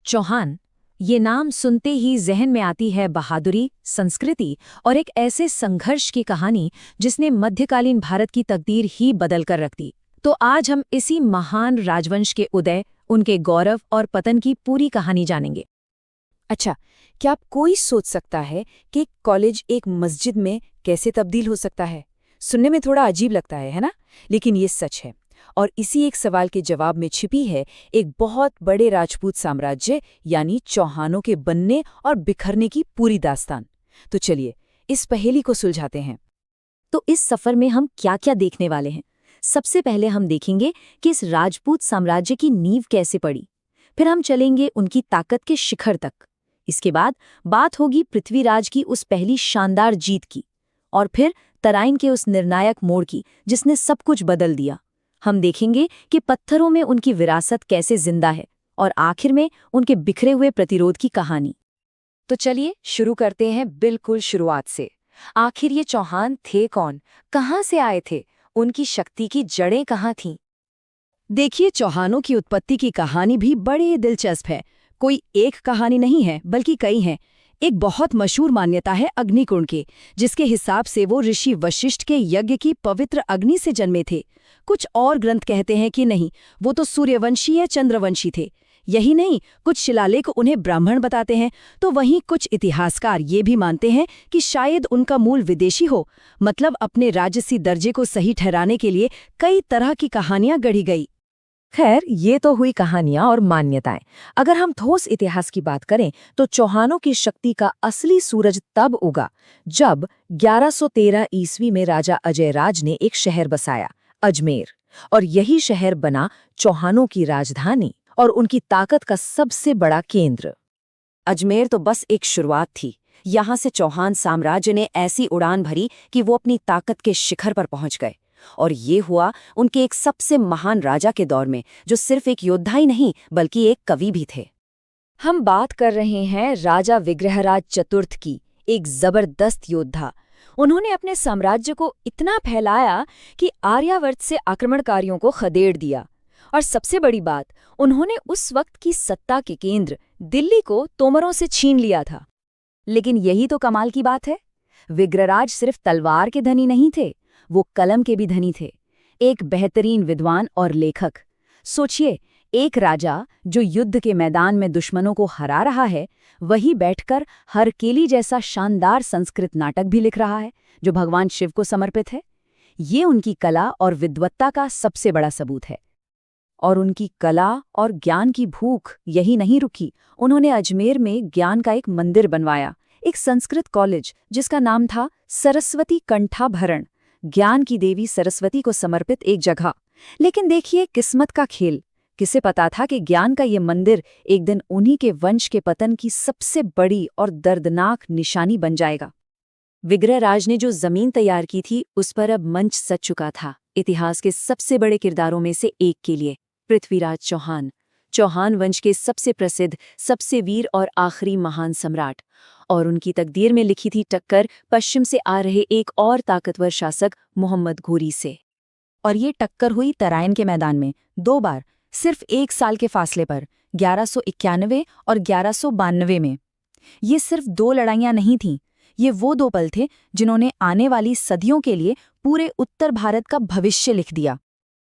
चौहान, ये नाम सुनते ही जहन में आती है बहादुरी, संस्कृति और एक ऐसे संघर्ष की कहानी जिसने मध्यकालीन भारत की तकदीर ही बदल कर रख दी। तो आज हम इसी महान राजवंश के उदय, उनके गौरव और पतन की पूरी कहानी जानेंगे। अच्छा, क्या आप कोई सोच सकता है कि कॉलेज एक मस्जिद में कैसे तब्दील हो सकता है? सुनने में थोड़ा अजीब लगता है ना? लेकिन ये सच है। और इसी एक सवाल के जवाब में छिपी है एक बहुत बड़े राजपूत साम्राज्य यानी चौहानों के बनने और बिखरने की पूरी दास्तान। तो चलिए इस पहेली को सुलझाते हैं। तो इस सफर में हम क्या-क्या देखने वाले हैं? सबसे पहले हम देखेंगे कि इस राजपूत साम्राज्य की नींव कैसे पड़ी। फिर हम चलेंगे उनकी ताकत के शिखर तक। इसके बाद बात होगी पृथ्वीराज की उस पहली शानदार जीत की, और फिर तराइन के उस निर्णायक मोड़ की जिसने सब कुछ बदल दिया। हम देखेंगे कि पत्थरों में उनकी विरासत कैसे जिंदा है, और आखिर में उनके बिखरे हुए प्रतिरोध की कहानी। तो चलिए शुरू करते हैं बिल्कुल शुरुआत से। आखिर ये चौहान थे कौन, कहाँ से आए थे, उनकी शक्ति की जड़ें कहाँ थीं? देखिए, चौहानों की उत्पत्ति की कहानी भी बड़ी दिलचस्प है। कोई एक कहानी नहीं है बल्कि कई हैं। एक बहुत मशहूर मान्यता है अग्निकुंड की, जिसके हिसाब से वो ऋषि वशिष्ठ के यज्ञ की पवित्र अग्नि से जन्मे थे। कुछ और ग्रंथ कहते हैं कि नहीं, वो तो सूर्यवंशी या चंद्रवंशी थे। यही नहीं, कुछ शिलालेख उन्हें ब्राह्मण बताते हैं। तो वहीं कुछ इतिहासकार ये भी मानते हैं कि शायद उनका मूल विदेशी हो। मतलब अपने राजसी दर्जे को सही ठहराने के लिए कई तरह की कहानियां गढ़ी गई। खैर, ये तो हुई कहानियां और मान्यताएं। अगर हम ठोस इतिहास की बात करें तो चौहानों की शक्ति का असली सूरज तब उगा जब 1113 ईस्वी में राजा अजयराज ने एक शहर बसाया, अजमेर। और यही शहर बना चौहानों की राजधानी और उनकी ताकत का सबसे बड़ा केंद्र। अजमेर तो बस एक शुरुआत थी। यहाँ से चौहान साम्राज्य ने ऐसी उड़ान भरी कि वो अपनी ताकत के शिखर पर पहुंच गए। और ये हुआ उनके एक सबसे महान राजा के दौर में, जो सिर्फ एक योद्धा ही नहीं बल्कि एक कवि भी थे। हम बात कर रहे हैं राजा विग्रहराज चतुर्थ की, एक जबरदस्त योद्धा। उन्होंने अपने साम्राज्य को इतना फैलाया कि आर्यावर्त से आक्रमणकारियों को खदेड़ दिया। और सबसे बड़ी बात, उन्होंने उस वक्त की सत्ता के केंद्र दिल्ली को तोमरों से छीन लिया था। लेकिन यही तो कमाल की बात है, विग्रहराज सिर्फ तलवार के धनी नहीं थे, वो कलम के भी धनी थे। एक बेहतरीन विद्वान और लेखक। सोचिए, एक राजा जो युद्ध के मैदान में दुश्मनों को हरा रहा है, वही बैठकर हरकेली जैसा शानदार संस्कृत नाटक भी लिख रहा है जो भगवान शिव को समर्पित है। ये उनकी कला और विद्वत्ता का सबसे बड़ा सबूत है। और उनकी कला और ज्ञान की भूख यही नहीं रुकी। उन्होंने अजमेर में ज्ञान का एक मंदिर बनवाया, एक संस्कृत कॉलेज जिसका नाम था सरस्वती कंठाभरण, ज्ञान की देवी सरस्वती को समर्पित एक जगह। लेकिन देखिए किस्मत का खेल। किसे पता था कि ज्ञान का ये मंदिर एक दिन उन्हीं के वंश के पतन की सबसे बड़ी और दर्दनाक निशानी बन जाएगा। विग्रहराज ने जो जमीन तैयार की थी उस पर अब मंच सज चुका था इतिहास के सबसे बड़े किरदारों में से एक के लिए, पृथ्वीराज चौहान। चौहान वंश के सबसे प्रसिद्ध, सबसे वीर और आखिरी महान सम्राट। और उनकी तकदीर में लिखी थी टक्कर पश्चिम से आ रहे एक और ताकतवर शासक मोहम्मद घोरी से। और ये टक्कर हुई तराइन के मैदान में 2 बार, सिर्फ 1 साल के फासले पर, 1191 और 1192 में। ये सिर्फ 2 लड़ाइयां नहीं थीं, ये वो 2 पल थे जिन्होंने आने वाली सदियों के लिए पूरे उत्तर भारत का भविष्य लिख दिया।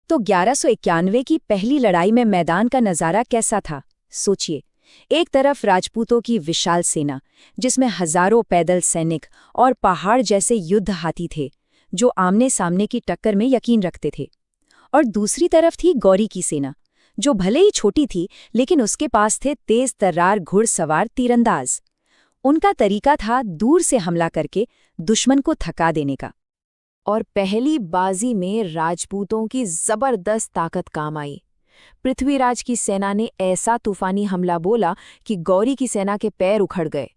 तो 1191 की पहली लड़ाई में मैदान का नज़ारा कैसा था? सोचिए, एक तरफ राजपूतों की विशाल सेना जिसमें हजारों पैदल सैनिक और पहाड़ जैसे युद्ध हाथी थे जो आमने सामने की टक्कर में यकीन रखते थे। और दूसरी तरफ थी गौरी की सेना, जो भले ही छोटी थी लेकिन उसके पास थे तेज तर्रार घुड़सवार तीरंदाज। उनका तरीका था दूर से हमला करके दुश्मन को थका देने का। और पहली बाजी में राजपूतों की जबरदस्त ताकत काम आई। पृथ्वीराज की सेना ने ऐसा तूफानी हमला बोला कि गौरी की सेना के पैर उखड़ गए।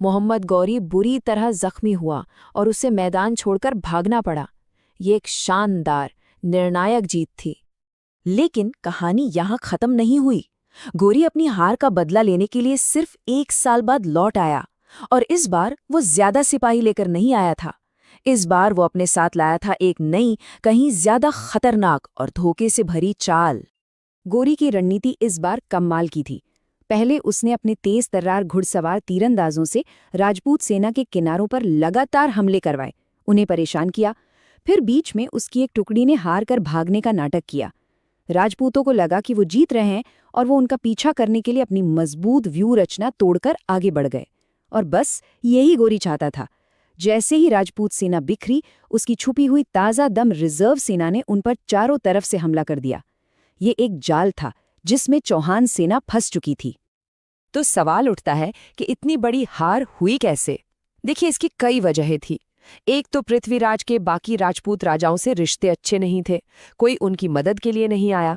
मोहम्मद गौरी बुरी तरह जख्मी हुआ और उसे मैदान छोड़कर भागना पड़ा। ये एक शानदार, निर्णायक जीत थी। लेकिन कहानी यहाँ खत्म नहीं हुई। गौरी अपनी हार का बदला लेने के लिए सिर्फ 1 साल बाद लौट आया। और इस बार वो ज्यादा सिपाही लेकर नहीं आया था। इस बार वो अपने साथ लाया था एक नई, कहीं ज्यादा खतरनाक और धोखे से भरी चाल। गौरी की रणनीति इस बार कमाल की थी। पहले उसने अपने तेज तर्रार घुड़सवार तीरंदाजों से राजपूत सेना के किनारों पर लगातार हमले करवाए, उन्हें परेशान किया। फिर बीच में उसकी एक टुकड़ी ने हार कर भागने का नाटक किया। राजपूतों को लगा कि वो जीत रहे हैं और वो उनका पीछा करने के लिए अपनी मजबूत व्यू रचना तोड़कर आगे बढ़ गए। और बस यही गोरी चाहता था। जैसे ही राजपूत सेना बिखरी, उसकी छुपी हुई ताज़ा दम रिजर्व सेना ने उन पर चारों तरफ से हमला कर दिया। ये एक जाल था जिसमें चौहान सेना फंस चुकी थी। तो सवाल उठता है कि इतनी बड़ी हार हुई कैसे? देखिए, इसकी कई वजहें थी। एक तो पृथ्वीराज के बाकी राजपूत राजाओं से रिश्ते अच्छे नहीं थे, कोई उनकी मदद के लिए नहीं आया।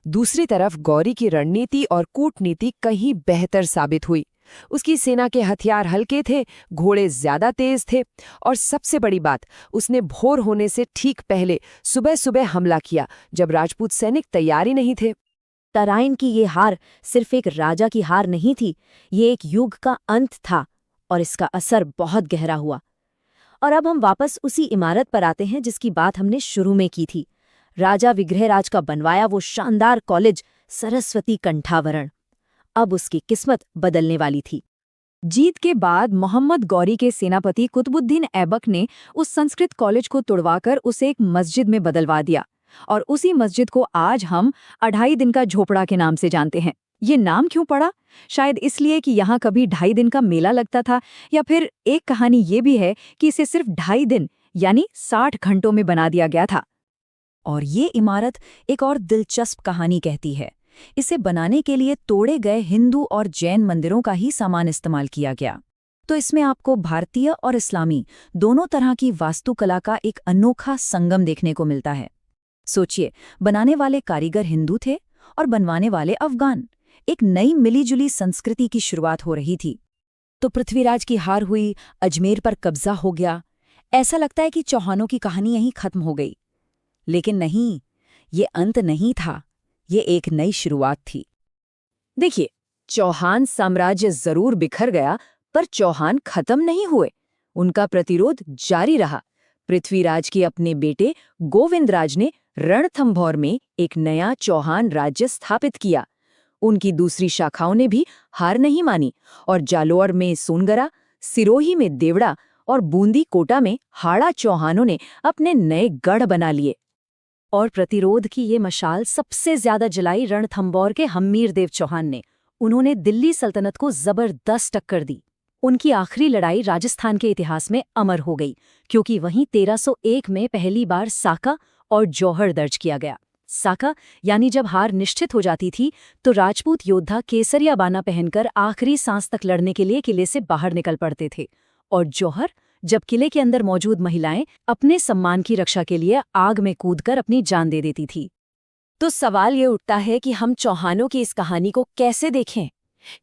दूसरी तरफ गौरी की रणनीति और कूटनीति कहीं बेहतर साबित हुई। उसकी सेना के हथियार हल्के थे, घोड़े ज्यादा तेज थे, और सबसे बड़ी बात, उसने भोर होने से ठीक पहले सुबह सुबह हमला किया, जब राजपूत सैनिक तैयार ही नहीं थे। तराइन की ये हार सिर्फ एक राजा की हार नहीं थी, ये एक युग का अंत था, और इसका असर बहुत गहरा हुआ। और अब हम वापस उसी इमारत पर आते हैं जिसकी बात हमने शुरू में की थी। राजा विग्रहराज का बनवाया वो शानदार कॉलेज, सरस्वती कंठावरण। अब उसकी किस्मत बदलने वाली थी। जीत के बाद मोहम्मद गौरी के सेनापति कुतुबुद्दीन ऐबक ने उस संस्कृत कॉलेज को तुड़वाकर उसे एक मस्जिद में बदलवा दिया, और उसी मस्जिद को आज हम 2.5 दिन का झोपड़ा के नाम से जानते हैं। ये नाम क्यों पड़ा? शायद इसलिए कि यहाँ कभी 2.5 दिन का मेला लगता था, या फिर एक कहानी ये भी है कि इसे सिर्फ 2.5 दिन यानी 60 घंटों में बना दिया गया था। और ये इमारत एक और दिलचस्प कहानी कहती है। इसे बनाने के लिए तोड़े गए हिंदू और जैन मंदिरों का ही सामान इस्तेमाल किया गया। तो इसमें आपको भारतीय और इस्लामी दोनों तरह की वास्तुकला का एक अनोखा संगम देखने को मिलता है। सोचिए, बनाने वाले कारीगर हिंदू थे और बनवाने वाले अफगान। एक नई मिलीजुली संस्कृति की शुरुआत हो रही थी। तो पृथ्वीराज की हार हुई, अजमेर पर कब्जा हो गया। ऐसा लगता है कि चौहानों की कहानी यहीं खत्म हो गई। लेकिन नहीं, ये अंत नहीं था, ये एक नई शुरुआत थी। देखिए, चौहान साम्राज्य जरूर बिखर गया, पर चौहान खत्म नहीं हुए। उनका प्रतिरोध जारी रहा। पृथ्वीराज के अपने बेटे गोविंदराज ने रणथंभौर में एक नया चौहान राज्य स्थापित किया। उनकी दूसरी शाखाओं ने भी हार नहीं मानी, और जालोर में सोनगरा, सिरोही में देवड़ा और बूंदी कोटा में हाड़ा चौहानों ने अपने नए गढ़ बना लिए। और प्रतिरोध की ये मशाल सबसे ज्यादा जलाई रणथंभौर के हम्मीरदेव चौहान ने। उन्होंने दिल्ली सल्तनत को जबरदस्त टक्कर दी। उनकी आखिरी लड़ाई राजस्थान के इतिहास में अमर हो गई, क्योंकि वहीं 1301 में पहली बार साका और जौहर दर्ज किया गया। साका यानी जब हार निश्चित हो जाती थी तो राजपूत योद्धा केसरिया बाना पहनकर आखिरी सांस तक लड़ने के लिए किले से बाहर निकल पड़ते थे, और जौहर जब किले के अंदर मौजूद महिलाएं अपने सम्मान की रक्षा के लिए आग में कूदकर अपनी जान दे देती थी। तो सवाल ये उठता है कि हम चौहानों की इस कहानी को कैसे देखें?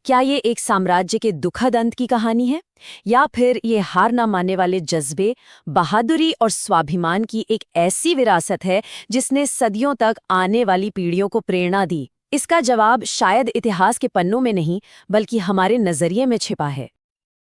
क्या ये एक साम्राज्य के दुखद अंत की कहानी है, या फिर ये हार न मानने वाले जज्बे, बहादुरी और स्वाभिमान की एक ऐसी विरासत है जिसने सदियों तक आने वाली पीढ़ियों को प्रेरणा दी? इसका जवाब शायद इतिहास के पन्नों में नहीं, बल्कि हमारे नजरिए में छिपा है।